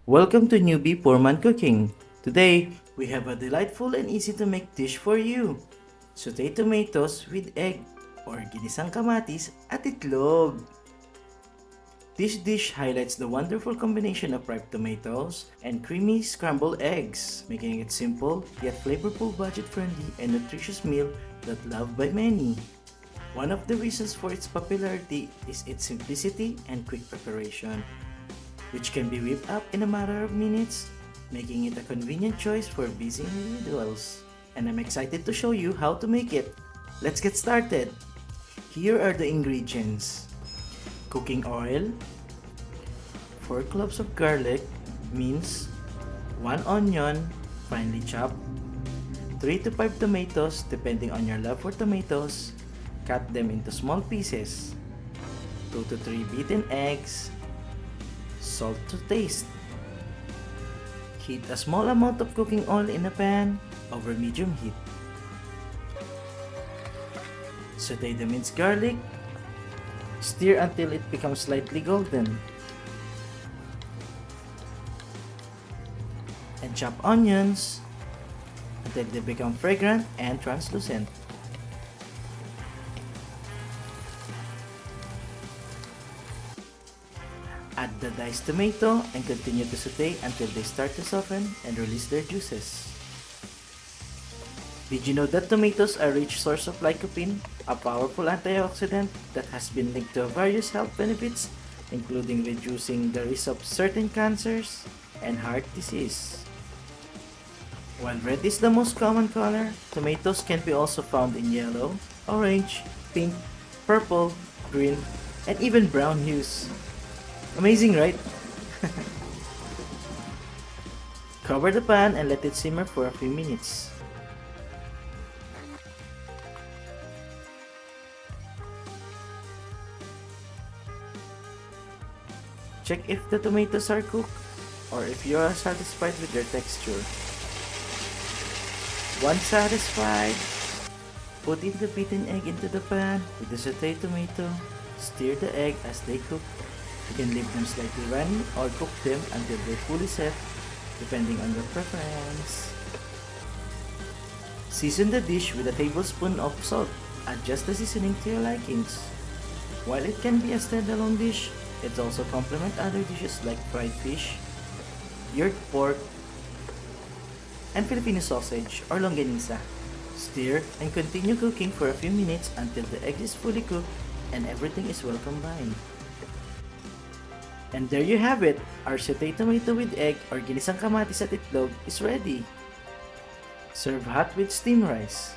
Welcome to Newbie Poorman Cooking. Today, we have a delightful and easy to make dish for you. Sauteed tomatoes with egg or Ginisang Kamatis at Itlog. This dish highlights the wonderful combination of ripe tomatoes and creamy scrambled eggs, making it simple yet flavorful, budget-friendly and nutritious meal that loved by many. One of the reasons for its popularity is its simplicity and quick preparation, which can be whipped up in a matter of minutes, making it a convenient choice for busy individuals. And I'm excited to show you how to make it. Let's get started! Here are the ingredients. Cooking oil, 4 cloves of garlic, minced, 1 onion, finely chopped, 3 to 5 tomatoes depending on your love for tomatoes, cut them into small pieces, 2 to 3 beaten eggs, salt to taste. Heat a small amount of cooking oil in a pan over medium heat. Saute the minced garlic. Stir until it becomes slightly golden. And chop onions until they become fragrant and translucent. Add the diced tomato and continue to saute until they start to soften and release their juices. Did you know that tomatoes are a rich source of lycopene, a powerful antioxidant that has been linked to various health benefits, including reducing the risk of certain cancers and heart disease? While red is the most common color, tomatoes can be also found in yellow, orange, pink, purple, green, and even brown hues. Amazing, right? Cover the pan and let it simmer for a few minutes. Check if the tomatoes are cooked or if you are satisfied with their texture. Once satisfied, put in the beaten egg into the pan with the sauteed tomato. Stir the egg as they cook. You can leave them slightly runny or cook them until they're fully set, depending on your preference. Season the dish with a tablespoon of salt. Adjust the seasoning to your likings. While it can be a standalone dish, it also complements other dishes like fried fish, cured pork, and Filipino sausage or longanisa. Stir and continue cooking for a few minutes until the egg is fully cooked and everything is well combined. And there you have it, our sauteed tomato with egg or Ginisang Kamatis at Itlog is ready. Serve hot with steamed rice.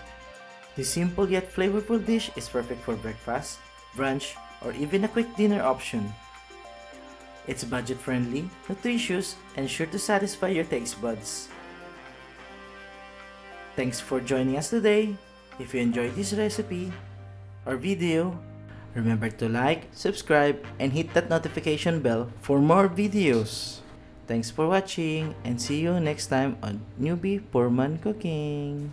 This simple yet flavorful dish is perfect for breakfast, brunch, or even a quick dinner option. It's budget-friendly, nutritious, and sure to satisfy your taste buds. Thanks for joining us today. If you enjoyed this recipe or video, remember to like, subscribe, and hit that notification bell for more videos. Thanks for watching and see you next time on Newbie Poorman Cooking.